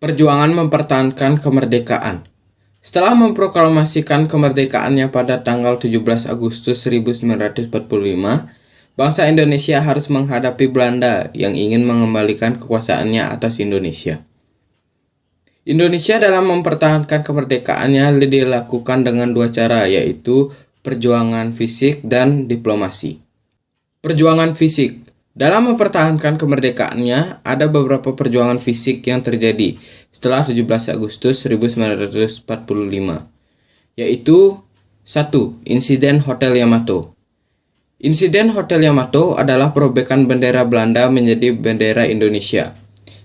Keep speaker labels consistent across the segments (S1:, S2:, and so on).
S1: Perjuangan mempertahankan kemerdekaan. Setelah memproklamasikan kemerdekaannya pada tanggal 17 Agustus 1945, bangsa Indonesia harus menghadapi Belanda yang ingin mengembalikan kekuasaannya atas Indonesia. Indonesia dalam mempertahankan kemerdekaannya dilakukan dengan dua cara, yaitu perjuangan fisik dan diplomasi. Perjuangan fisik. Dalam mempertahankan kemerdekaannya, ada beberapa perjuangan fisik yang terjadi setelah 17 Agustus 1945, yaitu 1. Insiden Hotel Yamato. Insiden Hotel Yamato adalah perobekan bendera Belanda menjadi bendera Indonesia.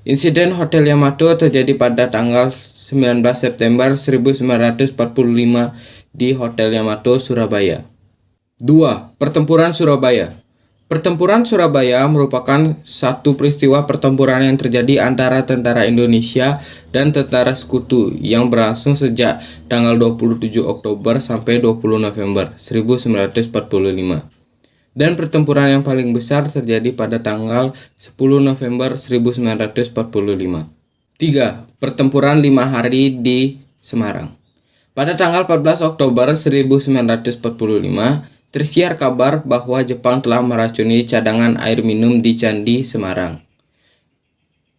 S1: Insiden Hotel Yamato terjadi pada tanggal 19 September 1945 di Hotel Yamato, Surabaya. 2. Pertempuran Surabaya. Pertempuran Surabaya merupakan satu peristiwa pertempuran yang terjadi antara tentara Indonesia dan tentara sekutu yang berlangsung sejak tanggal 27 Oktober sampai 20 November 1945. Dan pertempuran yang paling besar terjadi pada tanggal 10 November 1945. 3. Pertempuran 5 hari di Semarang. Pada tanggal 14 Oktober 1945, tersiar kabar bahwa Jepang telah meracuni cadangan air minum di Candi Semarang.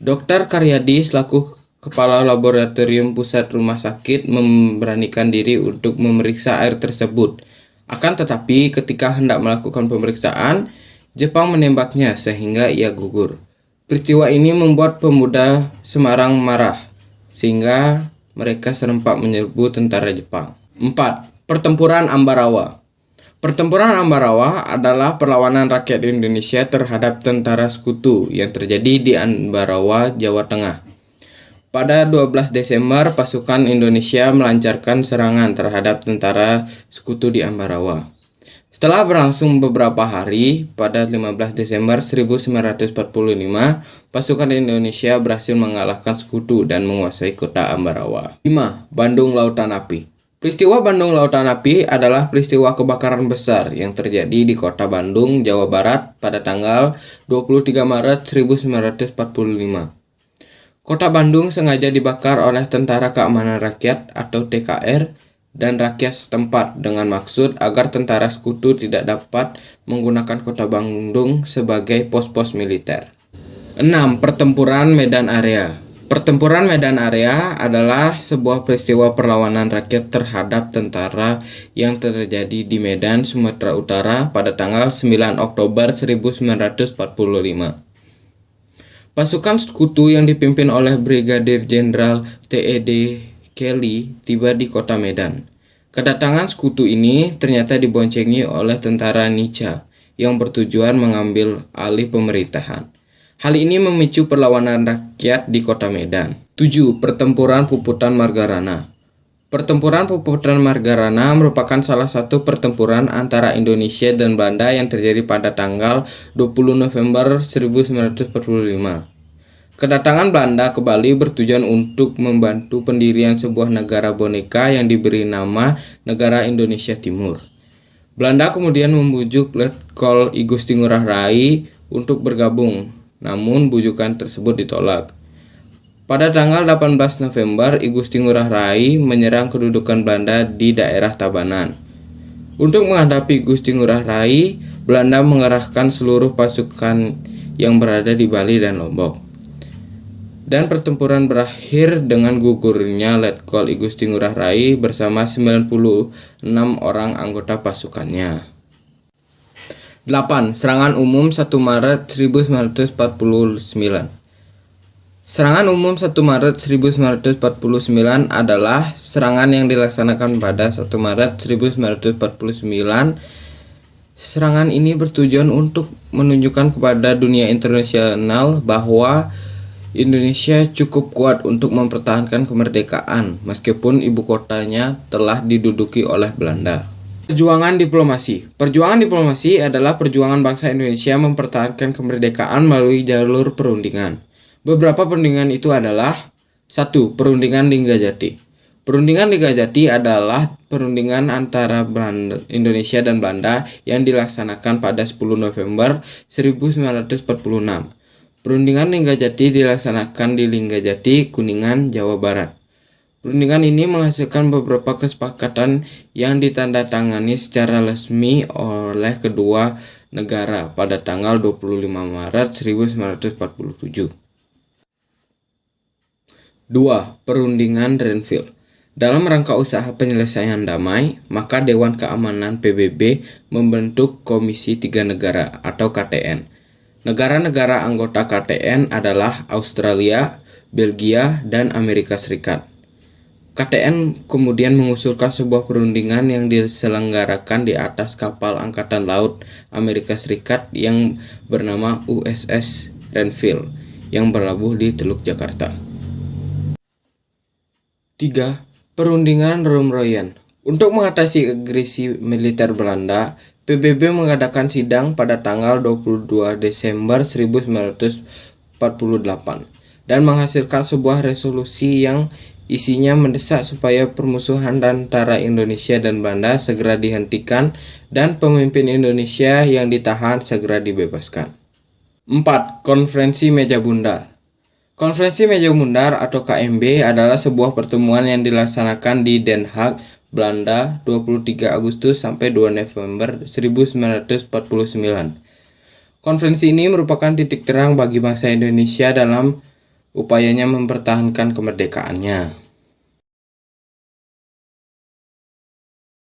S1: Dr. Karyadi selaku Kepala Laboratorium Pusat Rumah Sakit memberanikan diri untuk memeriksa air tersebut. Akan tetapi ketika hendak melakukan pemeriksaan, Jepang menembaknya sehingga ia gugur. Peristiwa ini membuat pemuda Semarang marah, sehingga mereka serempak menyerbu tentara Jepang. 4. Pertempuran Ambarawa. Pertempuran Ambarawa adalah perlawanan rakyat Indonesia terhadap tentara sekutu yang terjadi di Ambarawa, Jawa Tengah. Pada 12 Desember, pasukan Indonesia melancarkan serangan terhadap tentara sekutu di Ambarawa. Setelah berlangsung beberapa hari, pada 15 Desember 1945, pasukan Indonesia berhasil mengalahkan sekutu dan menguasai kota Ambarawa. 5. Bandung Lautan Api. Peristiwa Bandung Lautan Api adalah peristiwa kebakaran besar yang terjadi di kota Bandung, Jawa Barat pada tanggal 23 Maret 1945. Kota Bandung sengaja dibakar oleh Tentara Keamanan Rakyat atau TKR dan rakyat setempat dengan maksud agar tentara sekutu tidak dapat menggunakan kota Bandung sebagai pos-pos militer. 6. Pertempuran Medan Area. Pertempuran Medan Area adalah sebuah peristiwa perlawanan rakyat terhadap tentara yang terjadi di Medan, Sumatera Utara pada tanggal 9 Oktober 1945. Pasukan sekutu yang dipimpin oleh Brigadir Jenderal T.E.D. Kelly tiba di kota Medan. Kedatangan sekutu ini ternyata diboncengi oleh tentara Nica yang bertujuan mengambil alih pemerintahan. Hal ini memicu perlawanan rakyat di kota Medan. 7. Pertempuran Puputan Margarana. Pertempuran Puputan Margarana merupakan salah satu pertempuran antara Indonesia dan Belanda yang terjadi pada tanggal 20 November 1945. Kedatangan Belanda ke Bali bertujuan untuk membantu pendirian sebuah negara boneka yang diberi nama Negara Indonesia Timur. Belanda kemudian membujuk Letkol I Gusti Ngurah Rai untuk bergabung. Namun bujukan tersebut ditolak. Pada tanggal 18 November, I Gusti Ngurah Rai menyerang kedudukan Belanda di daerah Tabanan. Untuk menghadapi Gusti Ngurah Rai, Belanda mengerahkan seluruh pasukan yang berada di Bali dan Lombok. Dan pertempuran berakhir dengan gugurnya Letkol I Gusti Ngurah Rai bersama 96 orang anggota pasukannya. 8. Serangan umum 1 Maret 1949. Serangan umum 1 Maret 1949 adalah serangan yang dilaksanakan pada 1 Maret 1949. Serangan ini bertujuan untuk menunjukkan kepada dunia internasional bahwa Indonesia cukup kuat untuk mempertahankan kemerdekaan meskipun ibu kotanya telah diduduki oleh Belanda. Perjuangan diplomasi. Perjuangan diplomasi adalah perjuangan bangsa Indonesia mempertahankan kemerdekaan melalui jalur perundingan. Beberapa perundingan itu adalah 1. Perundingan Linggajati. Perundingan Linggajati adalah perundingan antara Indonesia dan Belanda yang dilaksanakan pada 10 November 1946. Perundingan Linggajati dilaksanakan di Linggajati, Kuningan, Jawa Barat. Perundingan ini menghasilkan beberapa kesepakatan yang ditandatangani secara resmi oleh kedua negara pada tanggal 25 Maret 1947. 2. Perundingan Renville. Dalam rangka usaha penyelesaian damai, maka Dewan Keamanan PBB membentuk Komisi Tiga Negara atau KTN. Negara-negara anggota KTN adalah Australia, Belgia, dan Amerika Serikat. KTN kemudian mengusulkan sebuah perundingan yang diselenggarakan di atas kapal Angkatan Laut Amerika Serikat yang bernama USS Renville yang berlabuh di Teluk Jakarta. 3. Perundingan Romeroyen. Untuk mengatasi agresi militer Belanda, PBB mengadakan sidang pada tanggal 22 Desember 1948 dan menghasilkan sebuah resolusi yang isinya mendesak supaya permusuhan antara Indonesia dan Belanda segera dihentikan dan pemimpin Indonesia yang ditahan segera dibebaskan. 4. Konferensi Meja Bundar. Konferensi Meja Bundar atau KMB adalah sebuah pertemuan yang dilaksanakan di Den Haag, Belanda 23 Agustus sampai 2 November 1949. Konferensi ini merupakan titik terang bagi bangsa Indonesia dalam upayanya mempertahankan kemerdekaannya.